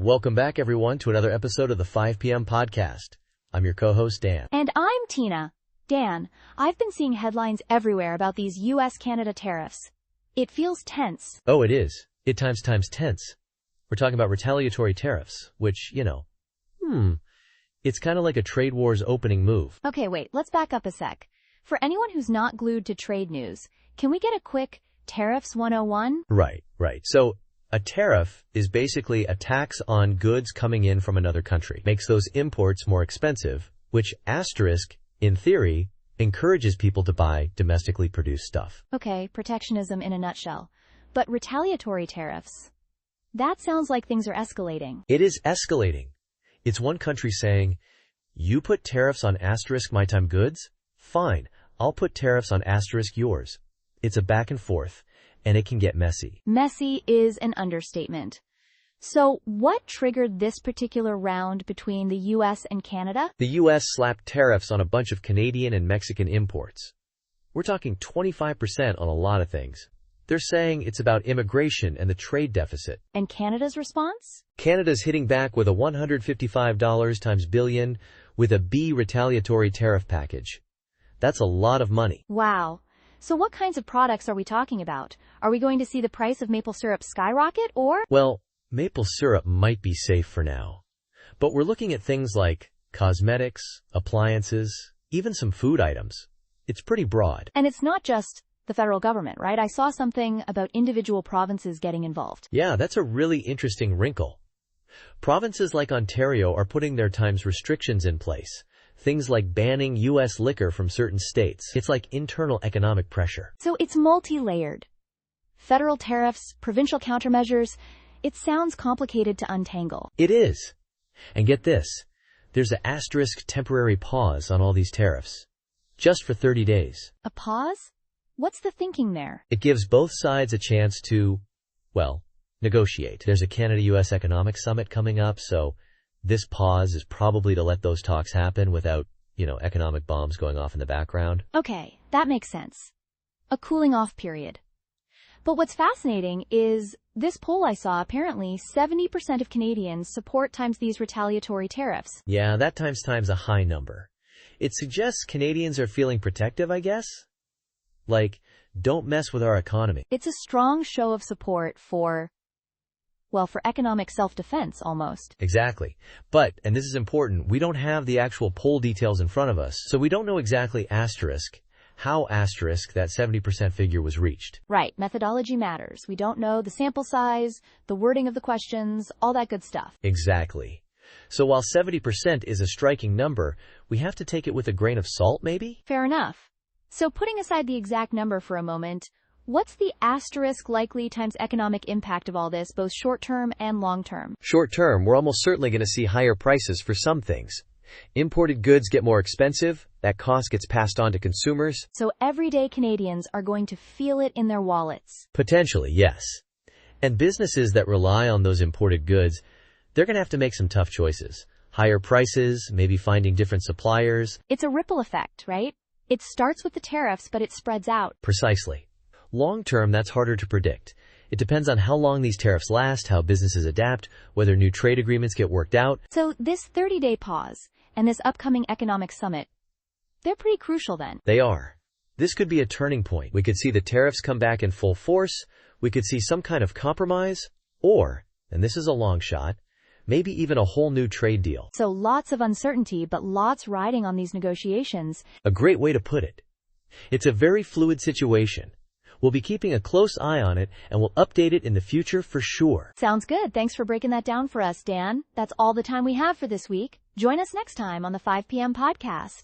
Welcome back, everyone, to another episode of the 5 p.m. podcast. I'm your co-host, Dan. And I'm Tina. Dan, I've been seeing headlines everywhere about these U.S.-Canada tariffs. It feels tense. Oh, it is. It times tense. We're talking about retaliatory tariffs, which, it's kind of like a trade war's opening move. Okay, wait, let's back up a sec. For anyone who's not glued to trade news, can we get a quick Tariffs 101? Right. So, a tariff is basically a tax on goods coming in from another country. Makes those imports more expensive, which asterisk, in theory, encourages people to buy domestically produced stuff. Okay, protectionism in a nutshell. But retaliatory tariffs? That sounds like things are escalating. It is escalating. It's one country saying, you put tariffs on asterisk my time goods? Fine, I'll put tariffs on asterisk yours. It's a back and forth, and it can get messy. Messy is an understatement. So, what triggered this particular round between the U.S. and Canada? The U.S. slapped tariffs on a bunch of Canadian and Mexican imports. We're talking 25% on a lot of things. They're saying it's about immigration and the trade deficit. And Canada's response? Canada's hitting back with a $155 times billion with a B retaliatory tariff package. That's a lot of money. Wow. So what kinds of products are we talking about? Are we going to see the price of maple syrup skyrocket, or? Well, maple syrup might be safe for now. But we're looking at things like cosmetics, appliances, even some food items. It's pretty broad. And it's not just the federal government, right? I saw something about individual provinces getting involved. Yeah, that's a really interesting wrinkle. Provinces like Ontario are putting their times restrictions in place. Things like banning U.S. liquor from certain states. It's like internal economic pressure. So it's multi-layered. Federal tariffs, provincial countermeasures. It sounds complicated to untangle. It is. And get this. There's an asterisk temporary pause on all these tariffs. Just for 30 days. A pause? What's the thinking there? It gives both sides a chance to, negotiate. There's a Canada-U.S. economic summit coming up, so this pause is probably to let those talks happen without, economic bombs going off in the background. Okay, that makes sense. A cooling off period. But what's fascinating is this poll I saw, apparently 70% of Canadians support times these retaliatory tariffs. Yeah, that times a high number. It suggests Canadians are feeling protective, I guess? Like, don't mess with our economy. It's a strong show of support for economic self-defense, almost. Exactly. But, and this is important, we don't have the actual poll details in front of us, so we don't know exactly how that 70% figure was reached. Right. Methodology matters. We don't know the sample size, the wording of the questions, all that good stuff. Exactly. So while 70% is a striking number, we have to take it with a grain of salt, maybe? Fair enough. So putting aside the exact number for a moment, what's the asterisk likely times economic impact of all this, both short-term and long-term? Short-term, we're almost certainly going to see higher prices for some things. Imported goods get more expensive, that cost gets passed on to consumers. So everyday Canadians are going to feel it in their wallets. Potentially, yes. And businesses that rely on those imported goods, they're going to have to make some tough choices. Higher prices, maybe finding different suppliers. It's a ripple effect, right? It starts with the tariffs, but it spreads out. Precisely. Long-term, that's harder to predict. It depends on how long these tariffs last, how businesses adapt, whether new trade agreements get worked out. So this 30-day pause and this upcoming economic summit, they're pretty crucial then. They are. This could be a turning point. We could see the tariffs come back in full force. We could see some kind of compromise, or, and this is a long shot, maybe even a whole new trade deal. So lots of uncertainty, but lots riding on these negotiations. A great way to put it. It's a very fluid situation. We'll be keeping a close eye on it, and we'll update it in the future for sure. Sounds good. Thanks for breaking that down for us, Dan. That's all the time we have for this week. Join us next time on the 5 p.m. podcast.